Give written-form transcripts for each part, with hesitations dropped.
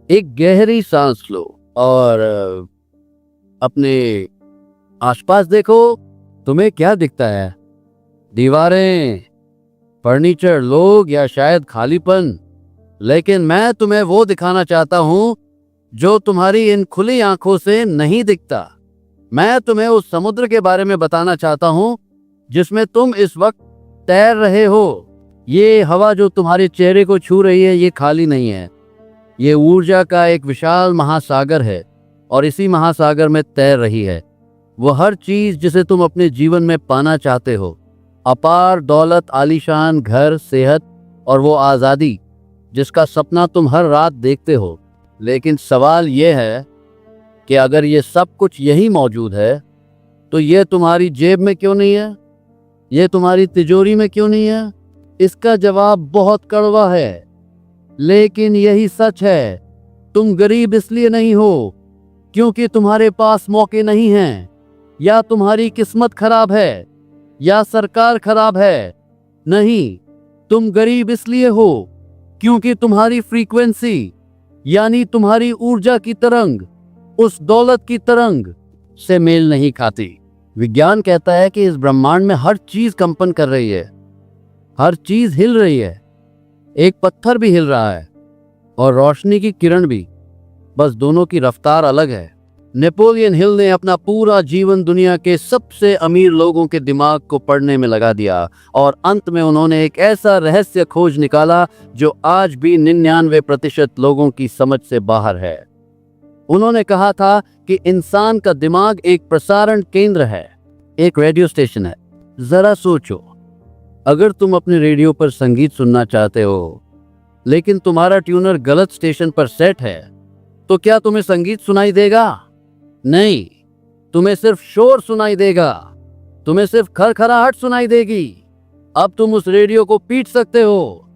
एक गहरी सांस लो और अपने आसपास देखो। तुम्हें क्या दिखता है? दीवारें, फर्नीचर, लोग या शायद खालीपन? लेकिन मैं तुम्हें वो दिखाना चाहता हूं जो तुम्हारी इन खुली आंखों से नहीं दिखता। मैं तुम्हें उस समुद्र के बारे में बताना चाहता हूं जिसमें तुम इस वक्त तैर रहे हो। ये हवा जो तुम्हारे चेहरे को छू रही है, ये खाली नहीं है। ये ऊर्जा का एक विशाल महासागर है और इसी महासागर में तैर रही है वो हर चीज जिसे तुम अपने जीवन में पाना चाहते हो। अपार दौलत, आलीशान घर, सेहत और वो आज़ादी जिसका सपना तुम हर रात देखते हो। लेकिन सवाल यह है कि अगर ये सब कुछ यही मौजूद है तो ये तुम्हारी जेब में क्यों नहीं है? ये तुम्हारी तिजोरी में क्यों नहीं है? इसका जवाब बहुत कड़वा है, लेकिन यही सच है। तुम गरीब इसलिए नहीं हो क्योंकि तुम्हारे पास मौके नहीं हैं, या तुम्हारी किस्मत खराब है, या सरकार खराब है। नहीं, तुम गरीब इसलिए हो क्योंकि तुम्हारी फ्रीक्वेंसी, यानी तुम्हारी ऊर्जा की तरंग उस दौलत की तरंग से मेल नहीं खाती। विज्ञान कहता है कि इस ब्रह्मांड में हर चीज कंपन कर रही है, हर चीज हिल रही है। एक पत्थर भी हिल रहा है और रोशनी की किरण भी, बस दोनों की रफ्तार अलग है। नेपोलियन हिल ने अपना पूरा जीवन दुनिया के सबसे अमीर लोगों के दिमाग को पढ़ने में लगा दिया और अंत में उन्होंने एक ऐसा रहस्य खोज निकाला जो आज भी 99% लोगों की समझ से बाहर है। उन्होंने कहा था कि इंसान का दिमाग एक प्रसारण केंद्र है, एक रेडियो स्टेशन है। जरा सोचो, अगर तुम अपने रेडियो पर संगीत सुनना चाहते हो लेकिन तुम्हारा ट्यूनर गलत स्टेशन पर सेट है, तो क्या तुम्हें संगीत सुनाई देगा? नहीं, तुम्हें सिर्फ शोर सुनाई देगा, तुम्हें सिर्फ खरखराहट सुनाई देगी। अब तुम उस रेडियो को पीट सकते हो,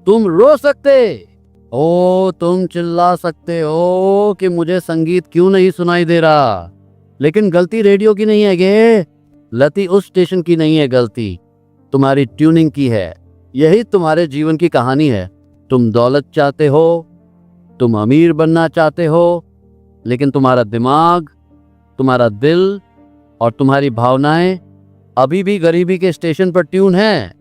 तुम रो सकते हो, तुम चिल्ला सकते हो कि मुझे संगीत क्यों नहीं सुनाई दे रहा। लेकिन गलती रेडियो की नहीं है गे, गलती उस स्टेशन की नहीं है, गलती तुम्हारी ट्यूनिंग की है। यही तुम्हारे जीवन की कहानी है। तुम दौलत चाहते हो, तुम अमीर बनना चाहते हो, लेकिन तुम्हारा दिमाग, तुम्हारा दिल और तुम्हारी भावनाएं अभी भी गरीबी के स्टेशन पर ट्यून है।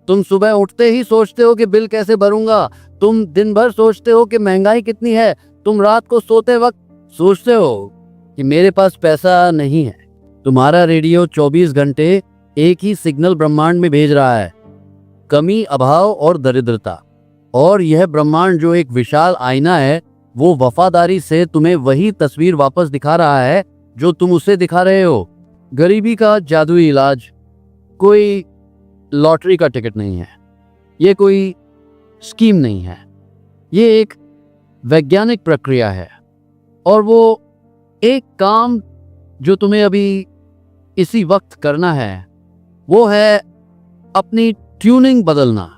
तुम सुबह उठते ही सोचते हो कि बिल कैसे भरूंगा, तुम दिन भर सोचते हो कि महंगाई कितनी है, तुम रात को सोते वक्त सोचते हो कि मेरे पास पैसा नहीं है। तुम्हारा रेडियो 24 घंटे एक ही सिग्नल ब्रह्मांड में भेज रहा है, कमी, अभाव और दरिद्रता। और यह ब्रह्मांड जो एक विशाल आईना है, वो वफादारी से तुम्हें वही तस्वीर वापस दिखा रहा है जो तुम उसे दिखा रहे हो। गरीबी का जादुई इलाज कोई लॉटरी का टिकट नहीं है, ये कोई स्कीम नहीं है, ये एक वैज्ञानिक प्रक्रिया है। और वो एक काम जो तुम्हें अभी इसी वक्त करना है वो है अपनी ट्यूनिंग बदलना।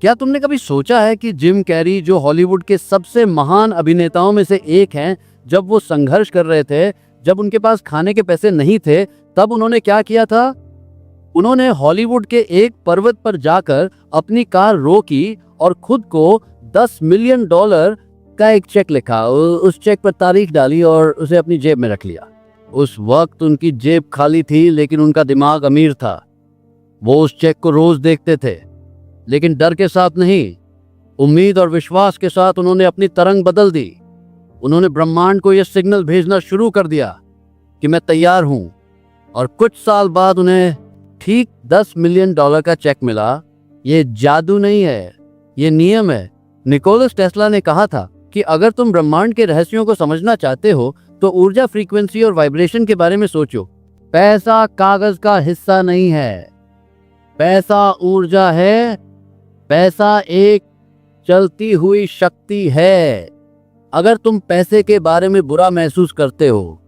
क्या तुमने कभी सोचा है कि जिम कैरी, जो हॉलीवुड के सबसे महान अभिनेताओं में से एक हैं, जब वो संघर्ष कर रहे थे, जब उनके पास खाने के पैसे नहीं थे, तब उन्होंने क्या किया था? उन्होंने हॉलीवुड के एक पर्वत पर जाकर अपनी कार रोकी और खुद को $10 मिलियन का एक चेक लिखा, उस चेक पर तारीख डाली और उसे अपनी जेब में रख लिया। उस वक्त उनकी जेब खाली थी, लेकिन उनका दिमाग अमीर था। वो उस चेक को रोज देखते थे, लेकिन डर के साथ नहीं, उम्मीद और विश्वास के साथ उन्होंने अपनी तरंग बदल दी। उन्होंने ब्रह्मांड को यह सिग्नल भेजना शुरू कर दिया कि मैं तैयार हूं। और कुछ साल बाद उन्हें ठीक $10 मिलियन का चेक मिला। ये जादू नहीं है, ये नियम है। निकोलस टेस्ला ने कहा था कि अगर तुम ब्रह्मांड के रहस्यों को समझना चाहते हो तो ऊर्जा, फ्रीक्वेंसी और वाइब्रेशन के बारे में सोचो। पैसा कागज का हिस्सा नहीं है, पैसा ऊर्जा है, पैसा एक चलती हुई शक्ति है। अगर तुम पैसे के बारे में बुरा महसूस करते हो,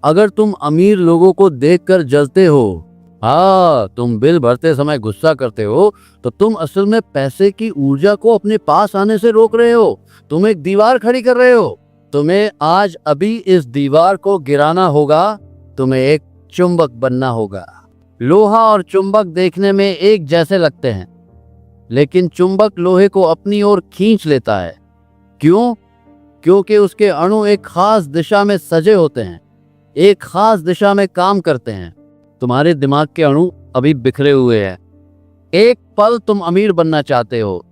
अगर तुम अमीर लोगों को देखकर जलते हो, हाँ, तुम बिल भरते समय गुस्सा करते हो, तो तुम असल में पैसे की ऊर्जा को अपने पास आने से रोक रहे हो। तुम एक दीवार खड़ी कर रहे हो। तुम्हें आज अभी इस दीवार को गिराना होगा, तुम्हें एक चुंबक बनना होगा। लोहा और चुंबक देखने में एक जैसे लगते हैं, लेकिन चुंबक लोहे को अपनी ओर खींच लेता है। क्यों? क्योंकि उसके अणु एक खास दिशा में सजे होते हैं, एक खास दिशा में काम करते हैं। तुम्हारे दिमाग के अणु अभी बिखरे हुए हैं। एक पल तुम अमीर बनना चाहते हो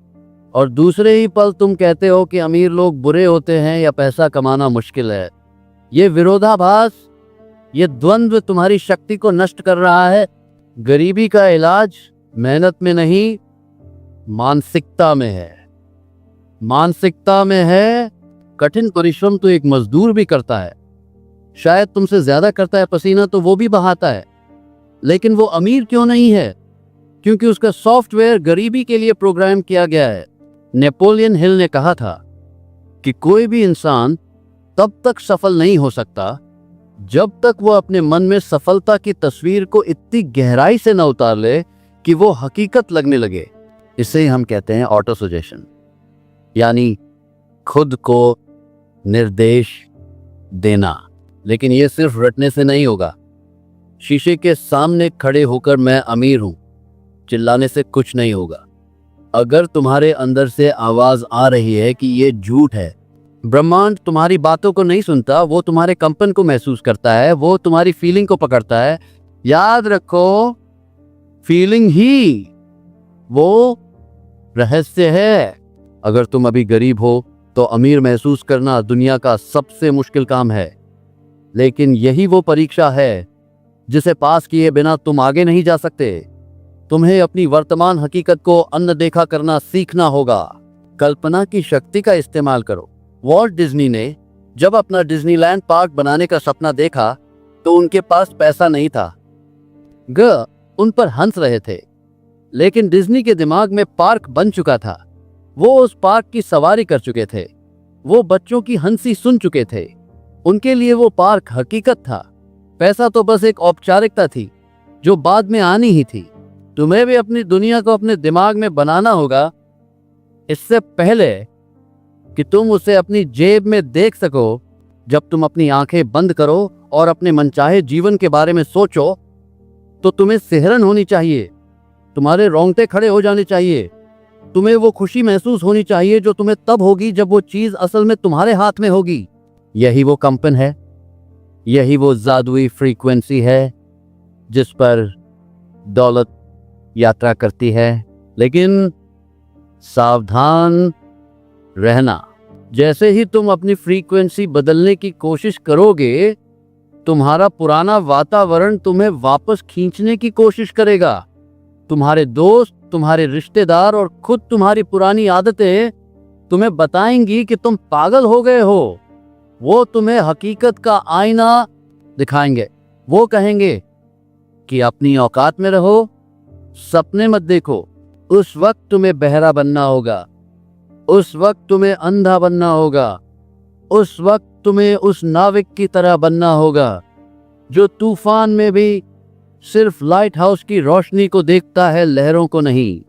और दूसरे ही पल तुम कहते हो कि अमीर लोग बुरे होते हैं या पैसा कमाना मुश्किल है। ये विरोधाभास, ये द्वंद्व तुम्हारी शक्ति को नष्ट कर रहा है। गरीबी का इलाज मेहनत में नहीं, मानसिकता में है। मानसिकता में है। कठिन परिश्रम तो एक मजदूर भी करता है, शायद तुमसे ज्यादा करता है, पसीना तो वो भी बहाता है, लेकिन वो अमीर क्यों नहीं है? क्योंकि उसका सॉफ्टवेयर गरीबी के लिए प्रोग्राम किया गया है। नेपोलियन हिल ने कहा था कि कोई भी इंसान तब तक सफल नहीं हो सकता जब तक वो अपने मन में सफलता की तस्वीर को इतनी गहराई से न उतार ले कि वो हकीकत लगने लगे। इसे हम कहते हैं ऑटो सजेशन, यानी खुद को निर्देश देना। लेकिन ये सिर्फ रटने से नहीं होगा। शीशे के सामने खड़े होकर मैं अमीर हूं चिल्लाने से कुछ नहीं होगा। अगर तुम्हारे अंदर से आवाज आ रही है कि ये झूठ है, ब्रह्मांड तुम्हारी बातों को नहीं सुनता, वो तुम्हारे कंपन को महसूस करता है, वो तुम्हारी फीलिंग को पकड़ता है। याद रखो, फीलिंग ही वो रहस्य है। अगर तुम अभी गरीब हो तो अमीर महसूस करना दुनिया का सबसे मुश्किल काम है, लेकिन यही वो परीक्षा है जिसे पास किए बिना तुम आगे नहीं जा सकते। तुम्हें अपनी वर्तमान हकीकत को अनदेखा करना सीखना होगा। कल्पना की शक्ति का इस्तेमाल करो। वॉल्ट डिज्नी ने जब अपना डिज्नीलैंड पार्क बनाने का सपना देखा तो उनके पास पैसा नहीं था। उन पर हंस रहे थे, लेकिन डिज्नी के दिमाग में पार्क बन चुका था। वो उस पार्क की सवारी कर चुके थे, वो बच्चों की हंसी सुन चुके थे। उनके लिए वो पार्क हकीकत था। पैसा तो बस एक औपचारिकता थी जो बाद में आनी ही थी। तुम्हें भी अपनी दुनिया को अपने दिमाग में बनाना होगा इससे पहले कि तुम उसे अपनी जेब में देख सको। जब तुम अपनी आंखें बंद करो और अपने मनचाहे जीवन के बारे में सोचो तो तुम्हें सिहरन होनी चाहिए, तुम्हारे रोंगटे खड़े हो जाने चाहिए। तुम्हें वो खुशी महसूस होनी चाहिए जो तुम्हें तब होगी जब वो चीज असल में तुम्हारे हाथ में होगी। यही वो कंपन है, यही वो जादुई फ्रीक्वेंसी है जिस पर दौलत यात्रा करती है। लेकिन सावधान रहना, जैसे ही तुम अपनी फ्रीक्वेंसी बदलने की कोशिश करोगे, तुम्हारा पुराना वातावरण तुम्हें वापस खींचने की कोशिश करेगा। तुम्हारे दोस्त, तुम्हारे रिश्तेदार और खुद तुम्हारी पुरानी आदतें तुम्हें बताएंगी कि तुम पागल हो गए हो। वो तुम्हें हकीकत का आईना दिखाएंगे। वो कहेंगे कि अपनी औकात में रहो, सपने मत देखो। उस वक्त तुम्हें बहरा बनना होगा, उस वक्त तुम्हें अंधा बनना होगा, उस वक्त तुम्हें उस नाविक की तरह बनना होगा जो तूफान में भी सिर्फ लाइट हाउस की रोशनी को देखता है, लहरों को नहीं।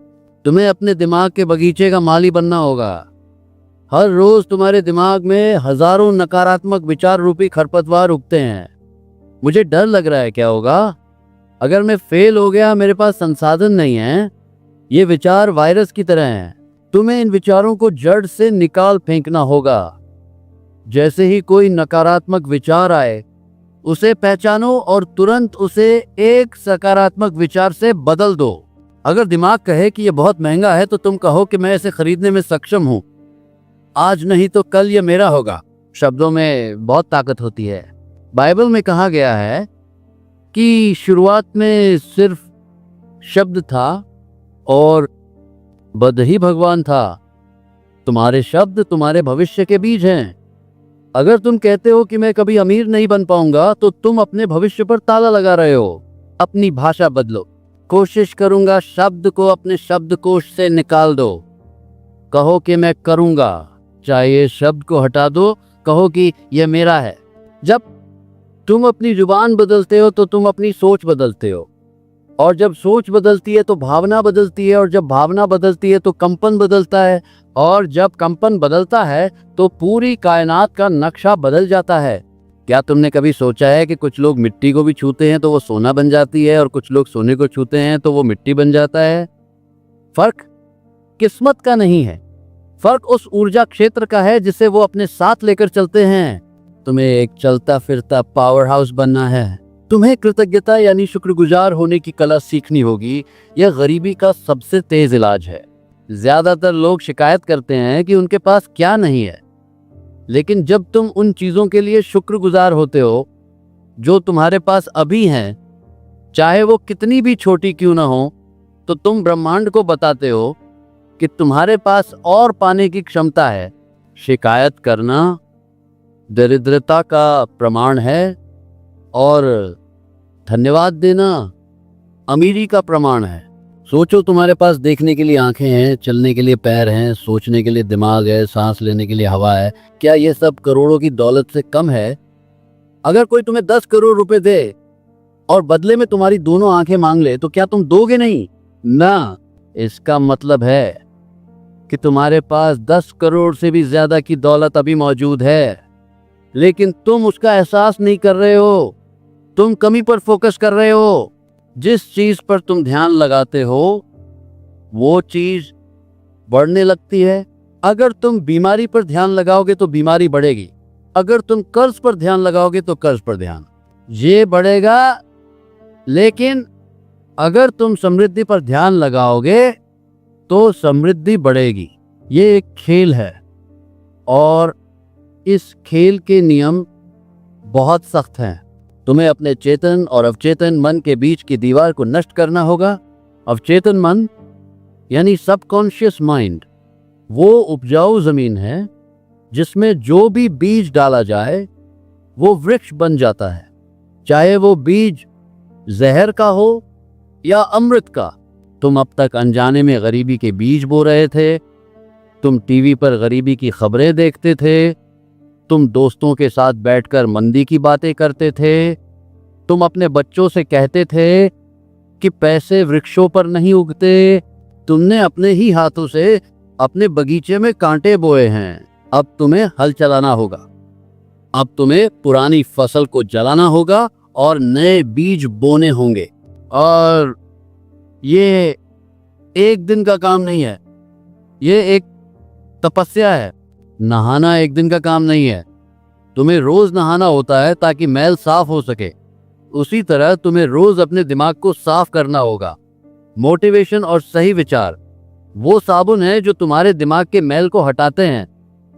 तुम्हें अपने दिमाग के बगीचे का माली बनना होगा। हर रोज तुम्हारे दिमाग में हजारों नकारात्मक विचार रूपी खरपतवार उगते हैं। मुझे डर लग रहा है, क्या होगा अगर मैं फेल हो गया, मेरे पास संसाधन नहीं है। ये विचार वायरस की तरह हैं। तुम्हें इन विचारों को जड़ से निकाल फेंकना होगा। जैसे ही कोई नकारात्मक विचार आए, उसे पहचानो और तुरंत उसे एक सकारात्मक विचार से बदल दो। अगर दिमाग कहे कि यह बहुत महंगा है तो तुम कहो कि मैं इसे खरीदने में सक्षम हूं, आज नहीं तो कल यह मेरा होगा। शब्दों में बहुत ताकत होती है। बाइबल में कहा गया है कि शुरुआत में सिर्फ शब्द था और बद ही भगवान था। तुम्हारे शब्द तुम्हारे भविष्य के बीज हैं। अगर तुम कहते हो कि मैं कभी अमीर नहीं बन पाऊंगा, तो तुम अपने भविष्य पर ताला लगा रहे हो। अपनी भाषा बदलो। कोशिश करूंगा शब्द को अपने शब्दकोश से निकाल दो। कहो कि मैं करूंगा, चाहे ये शब्द को हटा दो। कहो कि यह मेरा है। जब तुम अपनी जुबान बदलते हो तो तुम अपनी सोच बदलते हो, और जब सोच बदलती है तो भावना बदलती है, और जब भावना बदलती है तो कंपन बदलता है, और जब कंपन बदलता है तो पूरी कायनात का नक्शा बदल जाता है। क्या तुमने कभी सोचा है कि कुछ लोग मिट्टी को भी छूते हैं तो वो सोना बन जाती है, और कुछ लोग सोने को छूते हैं तो वो मिट्टी बन जाता है? फर्क किस्मत का नहीं है, फर्क उस ऊर्जा क्षेत्र का है जिसे वो अपने साथ लेकर चलते हैं। तुम्हें एक चलता फिरता पावर हाउस बनना है। तुम्हें कृतज्ञता यानी शुक्रगुजार होने की कला सीखनी होगी। यह गरीबी का सबसे तेज इलाज है। ज्यादातर लोग शिकायत करते हैं कि उनके पास क्या नहीं है, लेकिन जब तुम उन चीजों के लिए शुक्रगुजार होते हो जो तुम्हारे पास अभी हैं, चाहे वो कितनी भी छोटी क्यों ना हो, तो तुम ब्रह्मांड को बताते हो कि तुम्हारे पास और पाने की क्षमता है। शिकायत करना दरिद्रता का प्रमाण है और धन्यवाद देना अमीरी का प्रमाण है। सोचो, तुम्हारे पास देखने के लिए आंखें हैं, चलने के लिए पैर हैं, सोचने के लिए दिमाग है, सांस लेने के लिए हवा है। क्या यह सब करोड़ों की दौलत से कम है? अगर कोई तुम्हें 10 करोड़ रुपए दे और बदले में तुम्हारी दोनों आंखें मांग ले, तो क्या तुम दोगे नहीं? ना। इसका मतलब है कि तुम्हारे पास 10 करोड़ से भी ज्यादा की दौलत अभी मौजूद है, लेकिन तुम उसका एहसास नहीं कर रहे हो। तुम कमी पर फोकस कर रहे हो। जिस चीज पर तुम ध्यान लगाते हो वो चीज बढ़ने लगती है। अगर तुम बीमारी पर ध्यान लगाओगे तो बीमारी बढ़ेगी। अगर तुम कर्ज पर ध्यान लगाओगे तो कर्ज पर ध्यान ये बढ़ेगा। लेकिन अगर तुम समृद्धि पर ध्यान लगाओगे तो समृद्धि बढ़ेगी। ये एक खेल है और इस खेल के नियम बहुत सख्त हैं। तुम्हें अपने चेतन और अवचेतन मन के बीच की दीवार को नष्ट करना होगा। अवचेतन मन यानी सबकॉन्शियस माइंड वो उपजाऊ जमीन है जिसमें जो भी बीज डाला जाए वो वृक्ष बन जाता है, चाहे वो बीज जहर का हो या अमृत का। तुम अब तक अनजाने में गरीबी के बीज बो रहे थे। तुम टीवी पर गरीबी की खबरें देखते थे। तुम दोस्तों के साथ बैठकर मंदी की बातें करते थे। तुम अपने बच्चों से कहते थे कि पैसे वृक्षों पर नहीं उगते। तुमने अपने ही हाथों से अपने बगीचे में कांटे बोए हैं। अब तुम्हें हल चलाना होगा। अब तुम्हें पुरानी फसल को जलाना होगा और नए बीज बोने होंगे। और ये एक दिन का काम नहीं है, ये एक तपस्या है। नहाना एक दिन का काम नहीं है। तुम्हें रोज नहाना होता है ताकि मैल साफ हो सके। उसी तरह तुम्हें रोज अपने दिमाग को साफ करना होगा। मोटिवेशन और सही विचार वो साबुन है जो तुम्हारे दिमाग के मैल को हटाते हैं।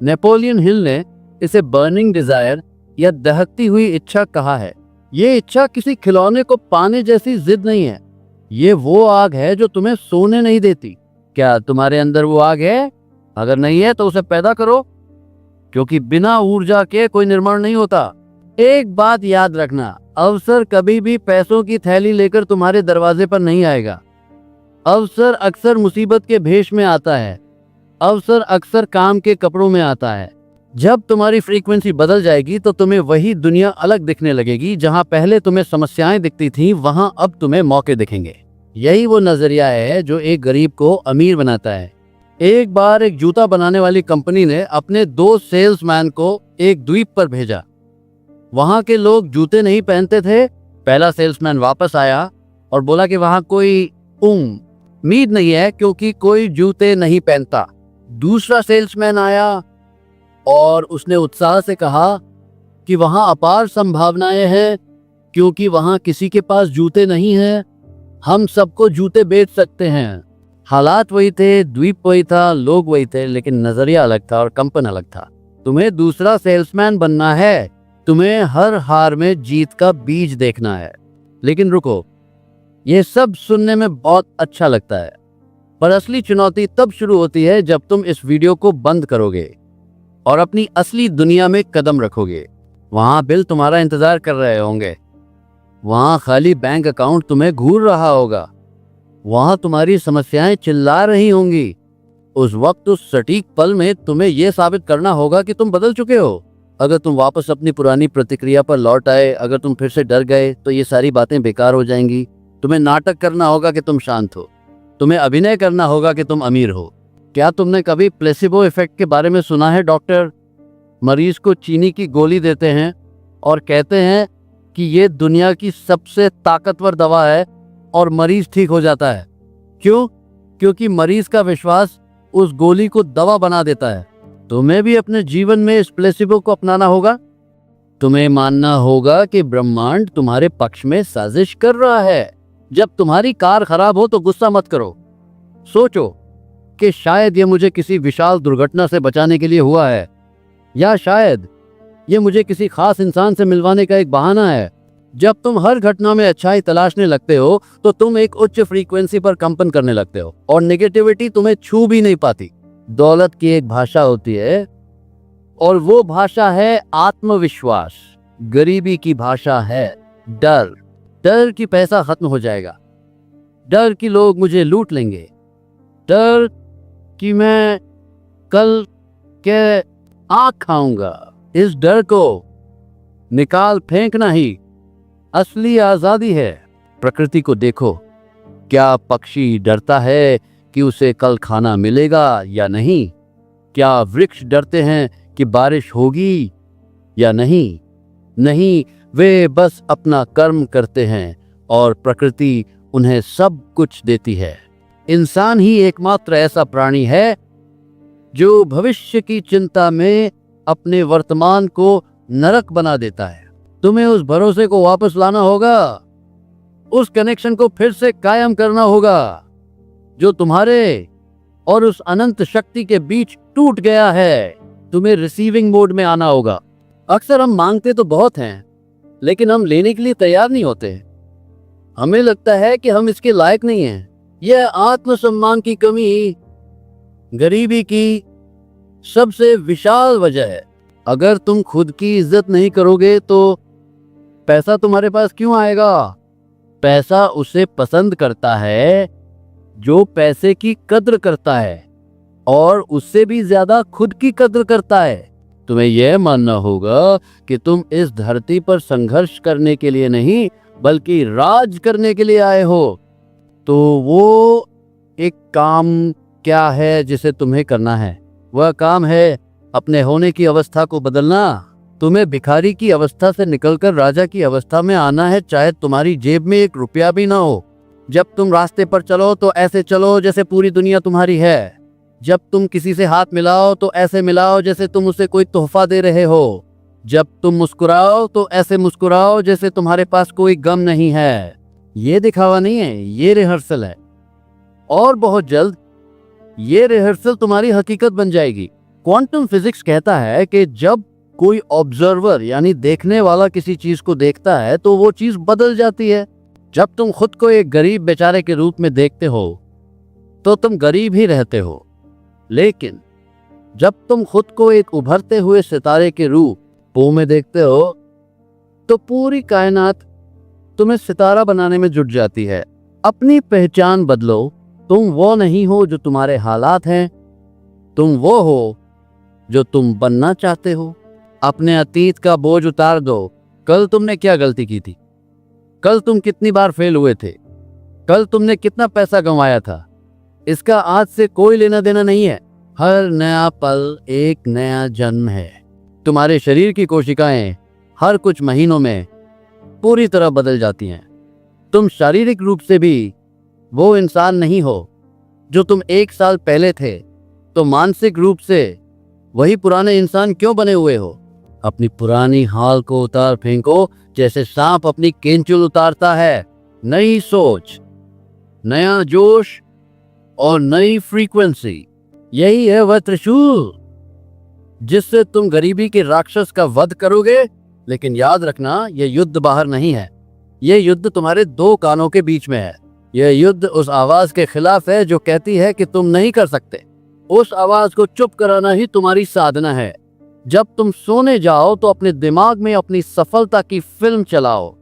नेपोलियन हिल ने इसे बर्निंग डिजायर या दहकती हुई इच्छा कहा है। ये इच्छा किसी खिलौने को पाने जैसी जिद नहीं है। ये वो आग है जो तुम्हें सोने नहीं देती। क्या तुम्हारे अंदर वो आग है? अगर नहीं है तो उसे पैदा करो, क्योंकि बिना ऊर्जा के कोई निर्माण नहीं होता। एक बात याद रखना, अवसर कभी भी पैसों की थैली लेकर तुम्हारे दरवाजे पर नहीं आएगा। अवसर अक्सर मुसीबत के भेष में आता है। अवसर अक्सर काम के कपड़ों में आता है। जब तुम्हारी फ्रीक्वेंसी बदल जाएगी तो तुम्हें वही दुनिया अलग दिखने लगेगी। जहां पहले तुम्हें समस्याएं दिखती थी, वहां अब तुम्हें मौके दिखेंगे। यही वो नजरिया है जो एक गरीब को अमीर बनाता है। एक बार एक जूता बनाने वाली कंपनी ने अपने 2 सेल्समैन को एक द्वीप पर भेजा। वहां के लोग जूते नहीं पहनते थे। पहला सेल्समैन वापस आया और बोला कि वहां कोई उम्मीद नहीं है क्योंकि कोई जूते नहीं पहनता। दूसरा सेल्समैन आया और उसने उत्साह से कहा कि वहां अपार संभावनाएं हैं क्योंकि वहां किसी के पास जूते नहीं हैं। हम सबको जूते बेच सकते हैं। हालात वही थे, द्वीप वही था, लोग वही थे, लेकिन नजरिया अलग था और कंपन अलग था। तुम्हें दूसरा सेल्समैन बनना है। तुम्हें हर हार में जीत का बीज देखना है। लेकिन रुको, ये सब सुनने में बहुत अच्छा लगता है, पर असली चुनौती तब शुरू होती है जब तुम इस वीडियो को बंद करोगे और अपनी असली दुनिया में कदम रखोगे। वहां बिल तुम्हारा इंतजार कर रहे होंगे। वहां खाली बैंक अकाउंट तुम्हें घूर रहा होगा। वहां तुम्हारी समस्याएं चिल्ला रही होंगी। उस वक्त, उस सटीक पल में तुम्हें यह साबित करना होगा कि तुम बदल चुके हो। अगर तुम वापस अपनी पुरानी प्रतिक्रिया पर लौट आए, अगर तुम फिर से डर गए, तो ये सारी बातें बेकार हो जाएंगी। तुम्हें नाटक करना होगा कि तुम शांत हो। तुम्हें अभिनय करना होगा कि तुम अमीर हो। क्या तुमने कभी प्लेसिबो इफेक्ट के बारे में सुना है? डॉक्टर मरीज को चीनी की गोली देते हैं और कहते हैं कि ये दुनिया की सबसे ताकतवर दवा है और मरीज ठीक हो जाता है। क्यों? क्योंकि मरीज का विश्वास उस गोली को दवा बना देता है। तुम्हें भी अपने जीवन में इस प्लेसिबो को अपनाना होगा। तुम्हें मानना होगा कि ब्रह्मांड तुम्हारे पक्ष में साजिश कर रहा है। जब तुम्हारी कार खराब हो तो गुस्सा मत करो। सोचो कि शायद यह मुझे किसी विशाल दुर्घटना से बचाने के लिए हुआ है, या शायद यह मुझे किसी खास इंसान से मिलवाने का एक बहाना है। जब तुम हर घटना में अच्छाई तलाशने लगते हो तो तुम एक उच्च फ्रीक्वेंसी पर कंपन करने लगते हो और नेगेटिविटी तुम्हें छू भी नहीं पाती। दौलत की एक भाषा होती है और वो भाषा है आत्मविश्वास। गरीबी की भाषा है डर। डर कि पैसा खत्म हो जाएगा, डर कि लोग मुझे लूट लेंगे, डर कि मैं कल के आग खाऊंगा। इस डर को निकाल फेंकना ही असली आजादी है। प्रकृति को देखो, क्या पक्षी डरता है कि उसे कल खाना मिलेगा या नहीं? क्या वृक्ष डरते हैं कि बारिश होगी या नहीं? नहीं, वे बस अपना कर्म करते हैं और प्रकृति उन्हें सब कुछ देती है। इंसान ही एकमात्र ऐसा प्राणी है जो भविष्य की चिंता में अपने वर्तमान को नरक बना देता है। तुम्हें उस भरोसे को वापस लाना होगा, उस कनेक्शन को फिर से कायम करना होगा जो तुम्हारे और उस अनंत शक्ति के बीच टूट गया है। तुम्हें रिसीविंग मोड में आना होगा। अक्सर हम मांगते तो बहुत हैं, लेकिन हम लेने के लिए तैयार नहीं होते। हमें लगता है कि हम इसके लायक नहीं हैं। यह आत्मसम्मान की कमी गरीबी की सबसे विशाल वजह है। अगर तुम खुद की इज्जत नहीं करोगे तो पैसा तुम्हारे पास क्यों आएगा? पैसा उसे पसंद करता है जो पैसे की कद्र करता है और उससे भी ज्यादा खुद की कद्र करता है। तुम्हें यह मानना होगा कि तुम इस धरती पर संघर्ष करने के लिए नहीं बल्कि राज करने के लिए आए हो। तो वो एक काम क्या है जिसे तुम्हें करना है? वह काम है अपने होने की अवस्था को बदलना। तुम्हें भिखारी की अवस्था से निकलकर राजा की अवस्था में आना है, चाहे तुम्हारी जेब में एक रुपया भी ना हो। जब तुम रास्ते पर चलो तो ऐसे चलो जैसे पूरी दुनिया तुम्हारी है। जब तुम किसी से हाथ मिलाओ तो ऐसे मिलाओ जैसे तुम उसे कोई तोहफा दे रहे हो। जब तुम मुस्कुराओ तो ऐसे मुस्कुराओ जैसे तुम्हारे पास कोई गम नहीं है। ये दिखावा नहीं है, ये रिहर्सल है। और बहुत जल्द ये रिहर्सल तुम्हारी हकीकत बन जाएगी। क्वांटम फिजिक्स कहता है कि जब कोई ऑब्जर्वर यानी देखने वाला किसी चीज को देखता है तो वो चीज बदल जाती है। जब तुम खुद को एक गरीब बेचारे के रूप में देखते हो तो तुम गरीब ही रहते हो, लेकिन जब तुम खुद को एक उभरते हुए सितारे के रूप में देखते हो तो पूरी कायनात तुम्हें सितारा बनाने में जुट जाती है। अपनी पहचान बदलो। तुम वो नहीं हो जो तुम्हारे हालात हैं, तुम वो हो जो तुम बनना चाहते हो। अपने अतीत का बोझ उतार दो। कल तुमने क्या गलती की थी? कल तुम कितनी बार फेल हुए थे? कल तुमने कितना पैसा गंवाया था? इसका आज से कोई लेना देना नहीं है। हर नया पल एक नया जन्म है। तुम्हारे शरीर की कोशिकाएं हर कुछ महीनों में पूरी तरह बदल जाती हैं। तुम शारीरिक रूप से भी वो इंसान नहीं हो जो तुम 1 साल पहले थे, तो मानसिक रूप से वही पुराने इंसान क्यों बने हुए हो? अपनी पुरानी हाल को उतार फेंको जैसे सांप अपनी केंचुल उतारता है। नई सोच, नया जोश और नई फ्रीक्वेंसी, यही है वह त्रिशूल जिससे तुम गरीबी के राक्षस का वध करोगे। लेकिन याद रखना, यह युद्ध बाहर नहीं है, यह युद्ध तुम्हारे 2 कानों के बीच में है। यह युद्ध उस आवाज के खिलाफ है जो कहती है कि तुम नहीं कर सकते। उस आवाज को चुप कराना ही तुम्हारी साधना है। जब तुम सोने जाओ तो अपने दिमाग में अपनी सफलता की फिल्म चलाओ।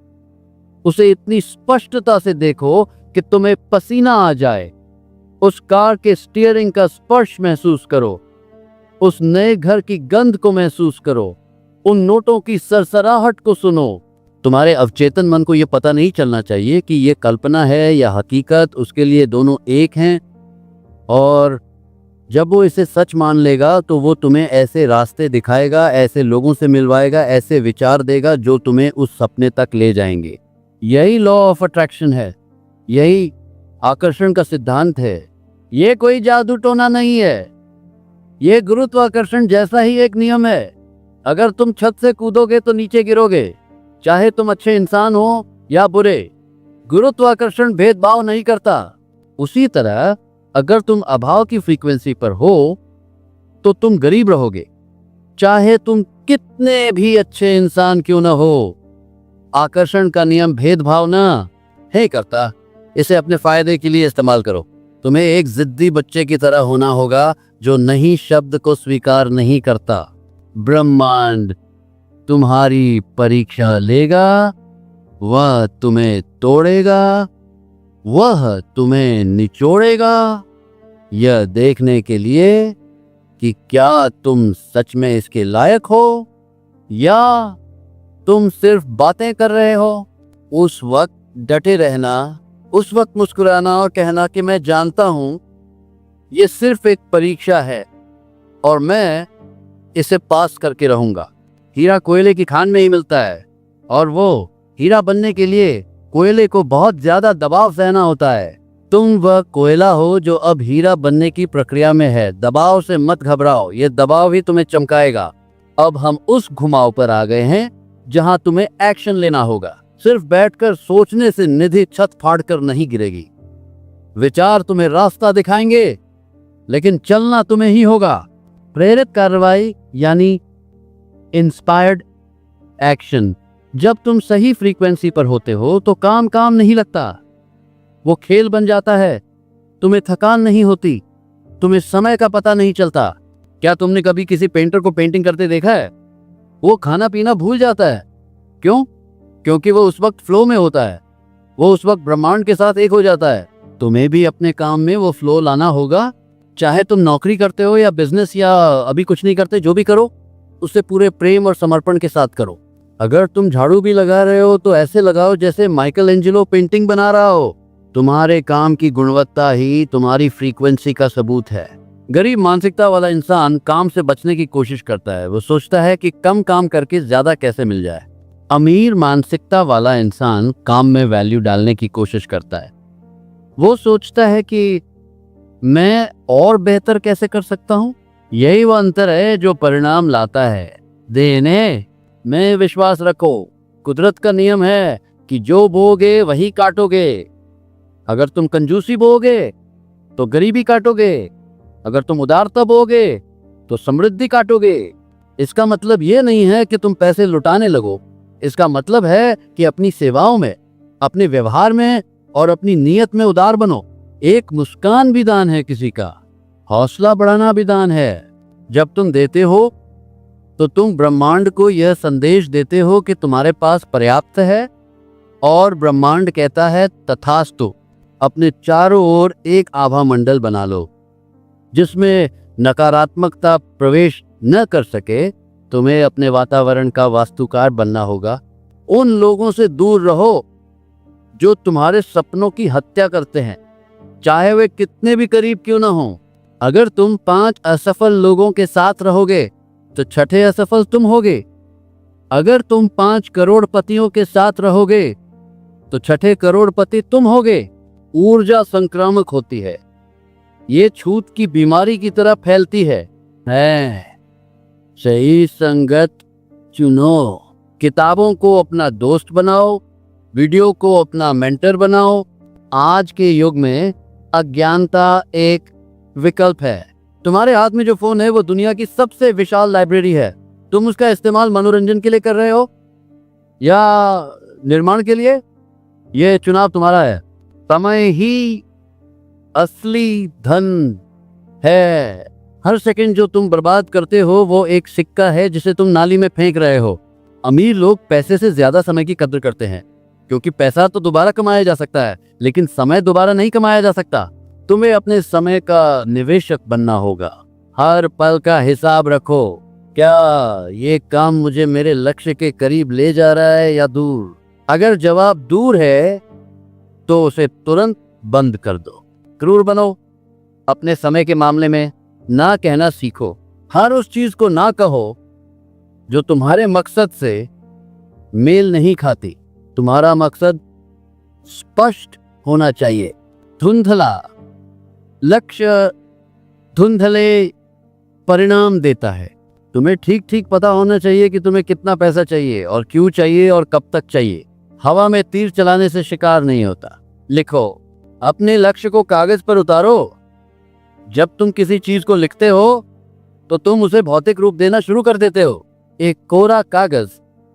उसे इतनी स्पष्टता से देखो कि तुम्हें पसीना आ जाए। उस कार के स्टीयरिंग का स्पर्श महसूस करो। उस नए घर की गंध को महसूस करो। उन नोटों की सरसराहट को सुनो। तुम्हारे अवचेतन मन को यह पता नहीं चलना चाहिए कि यह कल्पना है या हकीकत। उसके लिए दोनों एक हैं, और जब वो इसे सच मान लेगा तो वो तुम्हें ऐसे रास्ते दिखाएगा, ऐसे लोगों से मिलवाएगा, ऐसे विचार देगा जो तुम्हें उस सपने तक ले जाएंगे। यही लॉ ऑफ अट्रैक्शन है, यही आकर्षण का सिद्धांत है। ये कोई जादू टोना नहीं है, ये गुरुत्वाकर्षण जैसा ही एक नियम है। अगर तुम छत से कूदोगे तो नीचे गिरोगे, चाहे तुम अच्छे इंसान हो या बुरे। गुरुत्वाकर्षण भेदभाव नहीं करता। उसी तरह अगर तुम अभाव की फ्रीक्वेंसी पर हो तो तुम गरीब रहोगे, चाहे तुम कितने भी अच्छे इंसान क्यों न हो। आकर्षण का नियम भेदभाव ना है करता। इसे अपने फायदे के लिए इस्तेमाल करो। तुम्हें एक जिद्दी बच्चे की तरह होना होगा जो नहीं शब्द को स्वीकार नहीं करता। ब्रह्मांड तुम्हारी परीक्षा लेगा, वह तुम्हें तोड़ेगा, वह तुम्हें निचोड़ेगा, यह देखने के लिए कि क्या तुम सच में इसके लायक हो या तुम सिर्फ बातें कर रहे हो। उस वक्त डटे रहना, उस वक्त मुस्कुराना और कहना कि मैं जानता हूं ये सिर्फ एक परीक्षा है और मैं इसे पास करके रहूंगा। हीरा कोयले की खान में ही मिलता है और वो हीरा बनने के लिए कोयले को बहुत ज्यादा दबाव सहना होता है। तुम वह कोयला हो जो अब हीरा बनने की प्रक्रिया में है। दबाव से मत घबराओ, ये दबाव ही तुम्हें चमकाएगा। अब हम उस घुमाव पर आ गए हैं जहां तुम्हें एक्शन लेना होगा। सिर्फ बैठकर सोचने से निधि छत फाड़कर नहीं गिरेगी। विचार तुम्हें रास्ता दिखाएंगे, लेकिन चलना तुम्हें ही होगा। प्रेरित कार्रवाई यानी इंस्पायर्ड एक्शन। जब तुम सही फ्रीक्वेंसी पर होते हो तो काम काम नहीं लगता, वो खेल बन जाता है। तुम्हें थकान नहीं होती, तुम्हें समय का पता नहीं चलता। क्या तुमने कभी किसी पेंटर को पेंटिंग करते देखा है? वो खाना पीना भूल जाता है। क्यों? क्योंकि वो उस वक्त फ्लो में होता है, वो उस वक्त ब्रह्मांड के साथ एक हो जाता है। तुम्हें भी अपने काम में वो फ्लो लाना होगा। चाहे तुम नौकरी करते हो या बिजनेस या अभी कुछ नहीं करते, जो भी करो उसे पूरे प्रेम और समर्पण के साथ करो। अगर तुम झाड़ू भी लगा रहे हो तो ऐसे लगाओ जैसे माइकल एंजेलो पेंटिंग बना रहा हो। तुम्हारे काम की गुणवत्ता ही तुम्हारी फ्रीक्वेंसी का सबूत है। गरीब मानसिकता वाला इंसान काम से बचने की कोशिश करता है। वो सोचता है कि कम काम करके ज्यादा कैसे मिल जाए। अमीर मानसिकता वाला इंसान काम में वैल्यू डालने की कोशिश करता है। वो सोचता है कि मैं और बेहतर कैसे कर सकता हूँ। यही वो अंतर है जो परिणाम लाता है। देने में विश्वास रखो। कुदरत का नियम है कि जो बोगे वही काटोगे। अगर तुम कंजूसी बोगे तो गरीबी काटोगे, अगर तुम उदारता बोगे तो समृद्धि काटोगे। इसका मतलब ये नहीं है कि तुम पैसे लुटाने लगो। इसका मतलब है कि अपनी सेवाओं में, अपने व्यवहार में और अपनी नीयत में उदार बनो। एक मुस्कान भी दान है किसी का, हौसला बढ़ाना भी दान है। जब तुम देते हो तो तुम ब्रह्मांड को यह संदेश देते हो कि तुम्हारे पास पर्याप्त है और ब्रह्मांड कहता है तथास्तु। अपने चारों ओर एक आभा मंडल बना लो जिसमें नकारात्मकता प्रवेश न कर सके। तुम्हें अपने वातावरण का वास्तुकार बनना होगा। उन लोगों से दूर रहो जो तुम्हारे सपनों की हत्या करते हैं, चाहे वे कितने भी करीब क्यों ना हो। अगर तुम 5 असफल लोगों के साथ रहोगे तो छठे असफल तुम होगे। अगर तुम 5 करोड़पतियों के साथ रहोगे तो छठे करोड़पति तुम होगे। ऊर्जा संक्रामक होती है, ये छूत की बीमारी की तरह फैलती है। सही संगत चुनो। किताबों को अपना दोस्त बनाओ, वीडियो को अपना मेंटर बनाओ। आज के युग में अज्ञानता एक विकल्प है। तुम्हारे हाथ में जो फोन है वो दुनिया की सबसे विशाल लाइब्रेरी है। तुम उसका इस्तेमाल मनोरंजन के लिए कर रहे हो या निर्माण के लिए, यह चुनाव तुम्हारा है। समय ही असली धन है। हर सेकंड जो तुम बर्बाद करते हो वो एक सिक्का है जिसे तुम नाली में फेंक रहे हो। अमीर लोग पैसे से ज्यादा समय की कद्र करते हैं क्योंकि पैसा तो दोबारा कमाया जा सकता है, लेकिन समय दोबारा नहीं कमाया जा सकता। तुम्हें अपने समय का निवेशक बनना होगा। हर पल का हिसाब रखो। क्या ये काम मुझे मेरे लक्ष्य के करीब ले जा रहा है या दूर? अगर जवाब दूर है तो उसे तुरंत बंद कर दो। क्रूर बनो। अपने समय के मामले में ना कहना सीखो। हर उस चीज को ना कहो जो तुम्हारे मकसद से मेल नहीं खाती। तुम्हारा मकसद स्पष्ट होना चाहिए। धुंधला लक्ष्य धुंधले परिणाम देता है। तुम्हें ठीक ठीक पता होना चाहिए कि तुम्हें कितना पैसा चाहिए और क्यों चाहिए और कब तक चाहिए। हवा में तीर चलाने से शिकार नहीं होता। लिखो, अपने लक्ष्य को कागज पर उतारो। जब तुम किसी चीज को लिखते हो तो तुम उसे भौतिक रूप देना शुरू कर देते हो। एक कोरा कागज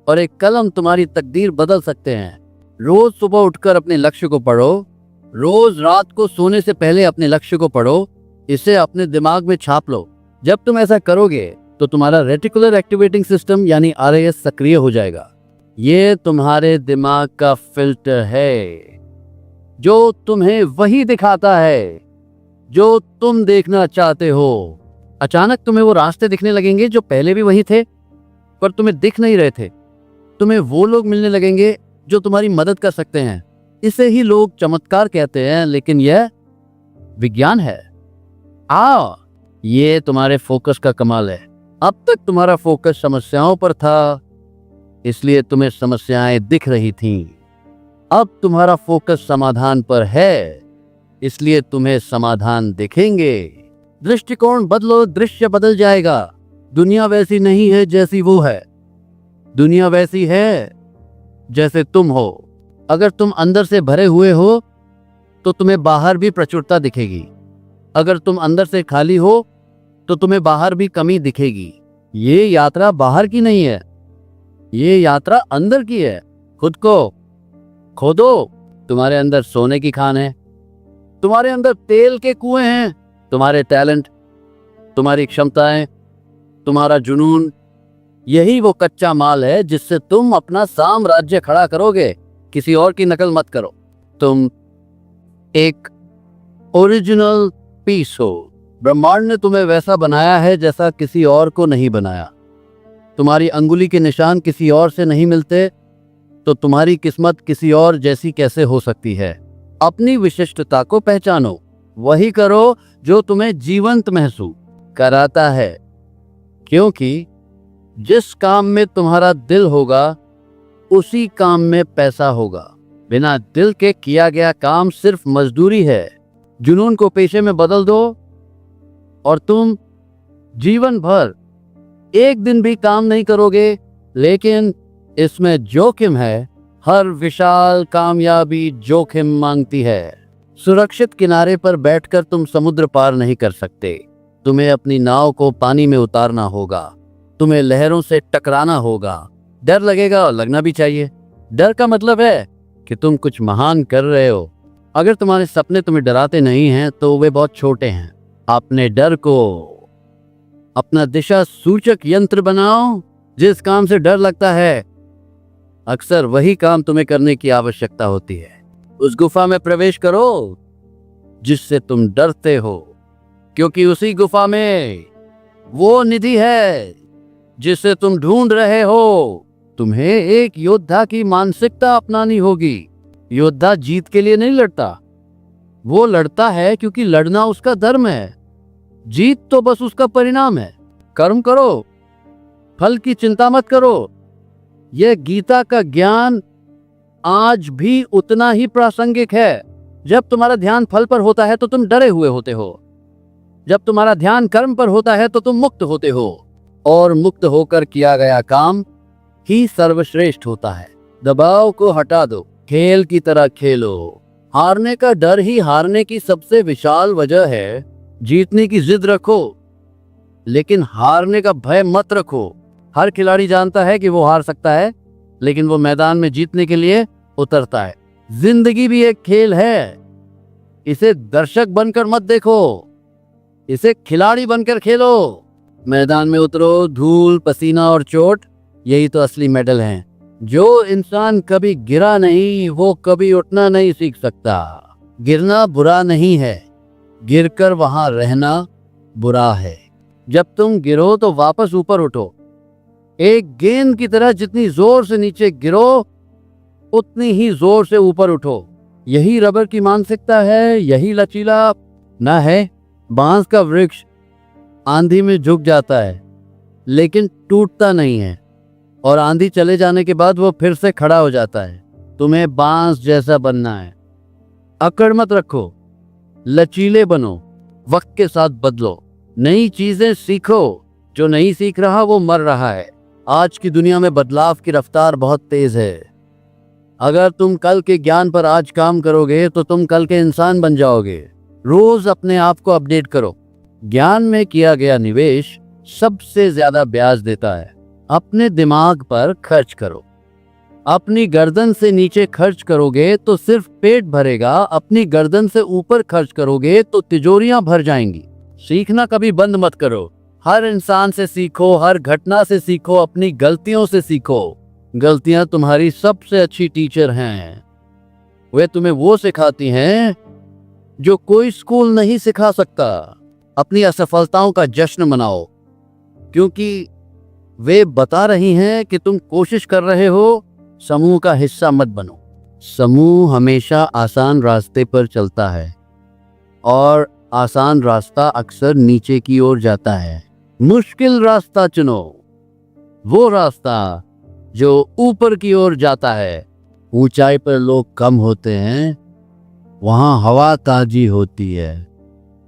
और एक कलम तुम्हारी तकदीर बदल सकते हैं। रोज सुबह उठकर अपने लक्ष्य को पढ़ो। रोज रात को सोने से पहले अपने लक्ष्य को पढ़ो। इसे अपने दिमाग में छाप लो। जब तुम ऐसा करोगे तो तुम्हारा रेटिकुलर एक्टिवेटिंग सिस्टम यानी RAS सक्रिय हो जाएगा। ये तुम्हारे दिमाग का फिल्टर है जो तुम्हें वही दिखाता है जो तुम देखना चाहते हो। अचानक तुम्हें वो रास्ते दिखने लगेंगे जो पहले भी वही थे पर तुम्हें दिख नहीं रहे थे। तुम्हें वो लोग मिलने लगेंगे जो तुम्हारी मदद कर सकते हैं। इसे ही लोग चमत्कार कहते हैं, लेकिन यह विज्ञान है। ये तुम्हारे फोकस का कमाल है। अब तक तुम्हारा फोकस समस्याओं पर था, इसलिए तुम्हें समस्याएं दिख रही थीं। अब तुम्हारा फोकस समाधान पर है, इसलिए तुम्हें समाधान दिखेंगे। दृष्टिकोण बदलो, दृश्य बदल जाएगा। दुनिया वैसी नहीं है जैसी वो है। दुनिया वैसी है जैसे तुम हो। अगर तुम अंदर से भरे हुए हो तो तुम्हें बाहर भी प्रचुरता दिखेगी। अगर तुम अंदर से खाली हो तो तुम्हें बाहर भी कमी दिखेगी। ये यात्रा बाहर की नहीं है, ये यात्रा अंदर की है। खुद को खोदो। तुम्हारे अंदर सोने की खान है, तुम्हारे अंदर तेल के कुएं हैं। तुम्हारे टैलेंट, तुम्हारी क्षमताएं, तुम्हारा जुनून, यही वो कच्चा माल है जिससे तुम अपना साम्राज्य खड़ा करोगे। किसी और की नकल मत करो। तुम एक ओरिजिनल पीस हो। ब्रह्मांड ने तुम्हें वैसा बनाया है जैसा किसी और को नहीं बनाया। तुम्हारी अंगुली के निशान किसी और से नहीं मिलते तो तुम्हारी किस्मत किसी और जैसी कैसे हो सकती है। अपनी विशिष्टता को पहचानो। वही करो जो तुम्हें जीवंत महसूस कराता है, क्योंकि जिस काम में तुम्हारा दिल होगा उसी काम में पैसा होगा। बिना दिल के किया गया काम सिर्फ मजदूरी है। जुनून को पेशे में बदल दो और तुम जीवन भर एक दिन भी काम नहीं करोगे। लेकिन इसमें जोखिम है। हर विशाल कामयाबी जोखिम मांगती है। सुरक्षित किनारे पर बैठकर तुम समुद्र पार नहीं कर सकते। तुम्हें अपनी नाव को पानी में उतारना होगा। तुम्हें लहरों से टकराना होगा। डर लगेगा और लगना भी चाहिए। डर का मतलब है कि तुम कुछ महान कर रहे हो। अगर तुम्हारे सपने तुम्हें डराते नहीं हैं तो वे बहुत छोटे हैं। अपने डर को अपना दिशा सूचक यंत्र बनाओ। जिस काम से डर लगता है अक्सर वही काम तुम्हें करने की आवश्यकता होती है। उस गुफा में प्रवेश करो जिससे तुम डरते हो, क्योंकि उसी गुफा में वो निधि है जिसे तुम ढूंढ रहे हो। तुम्हें एक योद्धा की मानसिकता अपनानी होगी। योद्धा जीत के लिए नहीं लड़ता, वो लड़ता है क्योंकि लड़ना उसका धर्म है। जीत तो बस उसका परिणाम है। कर्म करो, फल की चिंता मत करो। यह गीता का ज्ञान आज भी उतना ही प्रासंगिक है। जब तुम्हारा ध्यान फल पर होता है तो तुम डरे हुए होते हो। जब तुम्हारा ध्यान कर्म पर होता है तो तुम मुक्त होते हो, और मुक्त होकर किया गया काम ही सर्वश्रेष्ठ होता है। दबाव को हटा दो, खेल की तरह खेलो। हारने का डर ही हारने की सबसे विशाल वजह है। जीतने की जिद रखो, लेकिन हारने का भय मत रखो। हर खिलाड़ी जानता है कि वो हार सकता है, लेकिन वो मैदान में जीतने के लिए उतरता है। जिंदगी भी एक खेल है। इसे दर्शक बनकर मत देखो, इसे खिलाड़ी बनकर खेलो। मैदान में उतरो। धूल, पसीना और चोट, यही तो असली मेडल हैं। जो इंसान कभी गिरा नहीं वो कभी उठना नहीं सीख सकता। गिरना बुरा नहीं है, गिरकर वहां रहना बुरा है। जब तुम गिरो तो वापस ऊपर उठो। एक गेंद की तरह जितनी जोर से नीचे गिरो उतनी ही जोर से ऊपर उठो। यही रबर की मानसिकता है, यही लचीला ना है। बांस का वृक्ष आंधी में झुक जाता है लेकिन टूटता नहीं है, और आंधी चले जाने के बाद वो फिर से खड़ा हो जाता है। तुम्हें बांस जैसा बनना है। अकड़ मत रखो, लचीले बनो। वक्त के साथ बदलो, नई चीजें सीखो। जो नहीं सीख रहा वो मर रहा है। आज की दुनिया में बदलाव की रफ्तार बहुत तेज है। अगर तुम कल के ज्ञान पर आज काम करोगे तो तुम कल के इंसान बन जाओगे। रोज अपने आप को अपडेट करो। ज्ञान में किया गया निवेश सबसे ज्यादा ब्याज देता है। अपने दिमाग पर खर्च करो। अपनी गर्दन से नीचे खर्च करोगे तो सिर्फ पेट भरेगा, अपनी गर्दन से ऊपर खर्च करोगे तो तिजोरियां भर जाएंगी। सीखना कभी बंद मत करो। हर इंसान से सीखो, हर घटना से सीखो, अपनी गलतियों से सीखो। गलतियां तुम्हारी सबसे अच्छी टीचर हैं। वे तुम्हें वो सिखाती हैं जो कोई स्कूल नहीं सिखा सकता। अपनी असफलताओं का जश्न मनाओ, क्योंकि वे बता रही हैं कि तुम कोशिश कर रहे हो। समूह का हिस्सा मत बनो। समूह हमेशा आसान रास्ते पर चलता है और आसान रास्ता अक्सर नीचे की ओर जाता है। मुश्किल रास्ता चुनो, वो रास्ता जो ऊपर की ओर जाता है। ऊंचाई पर लोग कम होते हैं, वहां हवा ताजी होती है,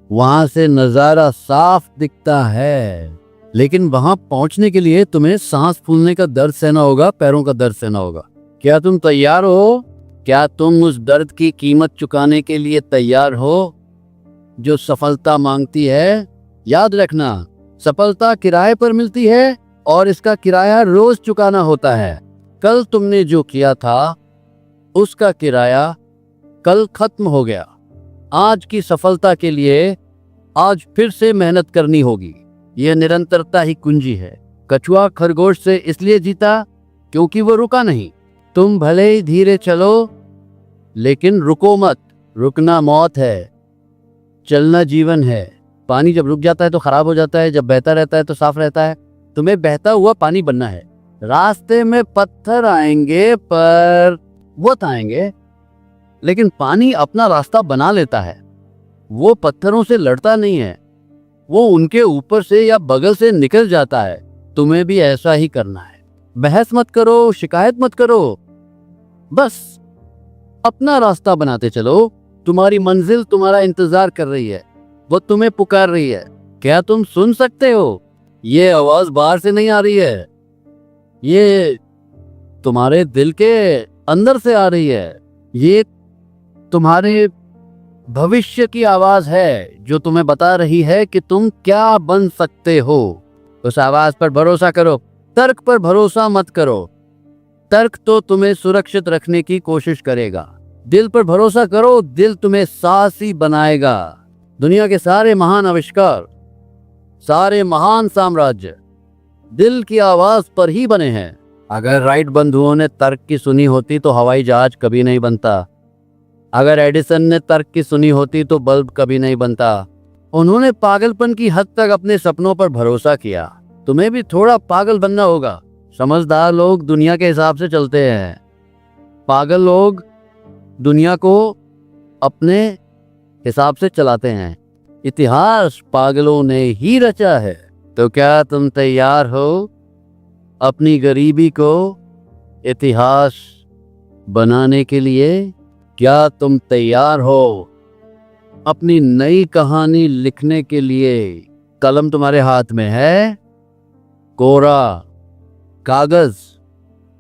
वहां से नजारा साफ दिखता है। लेकिन वहां पहुंचने के लिए तुम्हें सांस फूलने का दर्द सहना होगा, पैरों का दर्द सहना होगा। क्या तुम तैयार हो? क्या तुम उस दर्द की कीमत चुकाने के लिए तैयार हो जो सफलता मांगती है? याद रखना, सफलता किराए पर मिलती है और इसका किराया रोज चुकाना होता है। कल तुमने जो किया था उसका किराया कल खत्म हो गया। आज की सफलता के लिए आज फिर से मेहनत करनी होगी। यह निरंतरता ही कुंजी है। कछुआ खरगोश से इसलिए जीता क्योंकि वो रुका नहीं। तुम भले ही धीरे चलो लेकिन रुको मत। रुकना मौत है, चलना जीवन है। पानी जब रुक जाता है तो खराब हो जाता है, जब बहता रहता है तो साफ रहता है। तुम्हें बहता हुआ पानी बनना है। रास्ते में पत्थर आएंगे, पर्वत आएंगे, लेकिन पानी अपना रास्ता बना लेता है। वो पत्थरों से लड़ता नहीं है, वो उनके ऊपर से या बगल से निकल जाता है। तुम्हें भी ऐसा ही करना है। बहस मत करो, शिकायत मत करो, बस अपना रास्ता बनाते चलो। तुम्हारी मंजिल तुम्हारा इंतजार कर रही है, वो तुम्हें पुकार रही है। क्या तुम सुन सकते हो? ये आवाज बाहर से नहीं आ रही है, ये तुम्हारे दिल के अंदर से आ रही है। ये तुम्हारे भविष्य की आवाज है जो तुम्हें बता रही है कि तुम क्या बन सकते हो। उस आवाज पर भरोसा करो, तर्क पर भरोसा मत करो। तर्क तो तुम्हें सुरक्षित रखने की कोशिश करेगा। दिल पर भरोसा करो, दिल तुम्हें साहसी बनाएगा। दुनिया के सारे महान आविष्कार, सारे महान साम्राज्य दिल की आवाज पर ही बने हैं। अगर राइट बंधुओं ने तर्क की सुनी होती तो हवाई जहाज कभी नहीं बनता। अगर एडिसन ने तर्क की सुनी होती तो बल्ब कभी नहीं बनता। उन्होंने पागलपन की हद तक अपने सपनों पर भरोसा किया। तुम्हें भी थोड़ा पागल बनना होगा। समझदार लोग दुनिया के हिसाब से चलते हैं, पागल लोग दुनिया को अपने हिसाब से चलाते हैं। इतिहास पागलों ने ही रचा है। तो क्या तुम तैयार हो अपनी गरीबी को इतिहास बनाने के लिए? क्या तुम तैयार हो अपनी नई कहानी लिखने के लिए? कलम तुम्हारे हाथ में है, कोरा कागज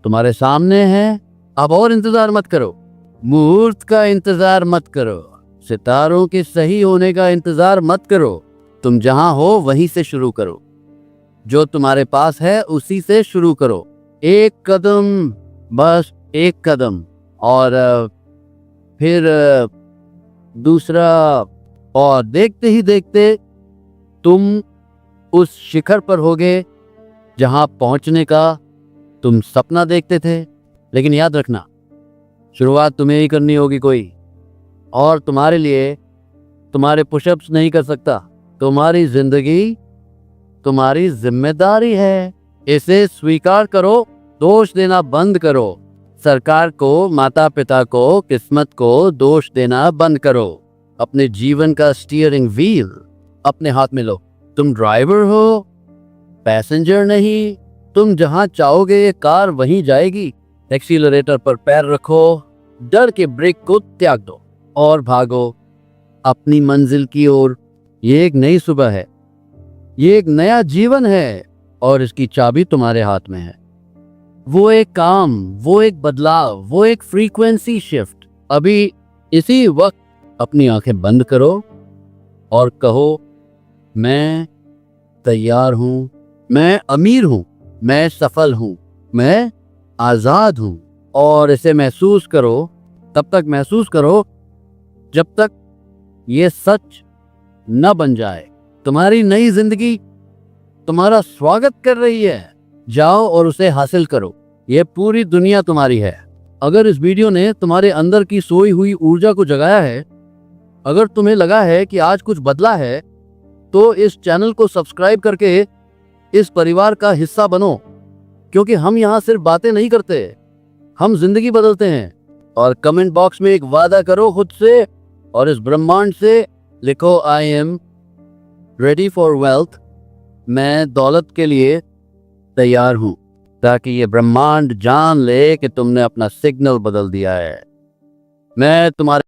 तुम्हारे सामने है। अब और इंतजार मत करो, मुहूर्त का इंतजार मत करो, सितारों के सही होने का इंतजार मत करो। तुम जहां हो वहीं से शुरू करो। जो तुम्हारे पास है उसी से शुरू करो। एक कदम, बस एक कदम, और फिर दूसरा, और देखते ही देखते तुम उस शिखर पर होगे जहां पहुंचने का तुम सपना देखते थे। लेकिन याद रखना, शुरुआत तुम्हें ही करनी होगी। कोई और तुम्हारे लिए तुम्हारे पुशअप्स नहीं कर सकता। तुम्हारी जिंदगी तुम्हारी जिम्मेदारी है। इसे स्वीकार करो, दोष देना बंद करो। सरकार को, माता पिता को, किस्मत को दोष देना बंद करो। अपने जीवन का स्टीयरिंग व्हील अपने हाथ में लो। तुम ड्राइवर हो, पैसेंजर नहीं। तुम जहां चाहोगे ये कार वहीं जाएगी। एक्सीलरेटर पर पैर रखो, डर के ब्रेक को त्याग दो और भागो अपनी मंजिल की ओर। ये एक नई सुबह है, ये एक नया जीवन है और इसकी चाबी तुम्हारे हाथ में है। वो एक काम, वो एक बदलाव, वो एक फ्रीक्वेंसी शिफ्ट। अभी इसी वक्त अपनी आंखें बंद करो और कहो, मैं तैयार हूं, मैं अमीर हूं, मैं सफल हूं, मैं आजाद हूं। और इसे महसूस करो, तब तक महसूस करो जब तक ये सच न बन जाए। तुम्हारी नई जिंदगी तुम्हारा स्वागत कर रही है। जाओ और उसे हासिल करो। ये पूरी दुनिया तुम्हारी है। अगर इस वीडियो ने तुम्हारे अंदर की सोई हुई ऊर्जा को जगाया है, अगर तुम्हें लगा है कि आज कुछ बदला है, तो इस चैनल को सब्सक्राइब करके इस परिवार का हिस्सा बनो, क्योंकि हम यहाँ सिर्फ बातें नहीं करते, हम जिंदगी बदलते हैं। और कमेंट बॉक्स में एक वादा करो खुद से और इस ब्रह्मांड से, लिखो, I am ready for wealth. मैं दौलत के लिए तैयार हूं, ताकि ये ब्रह्मांड जान ले कि तुमने अपना सिग्नल बदल दिया है। मैं तुम्हारे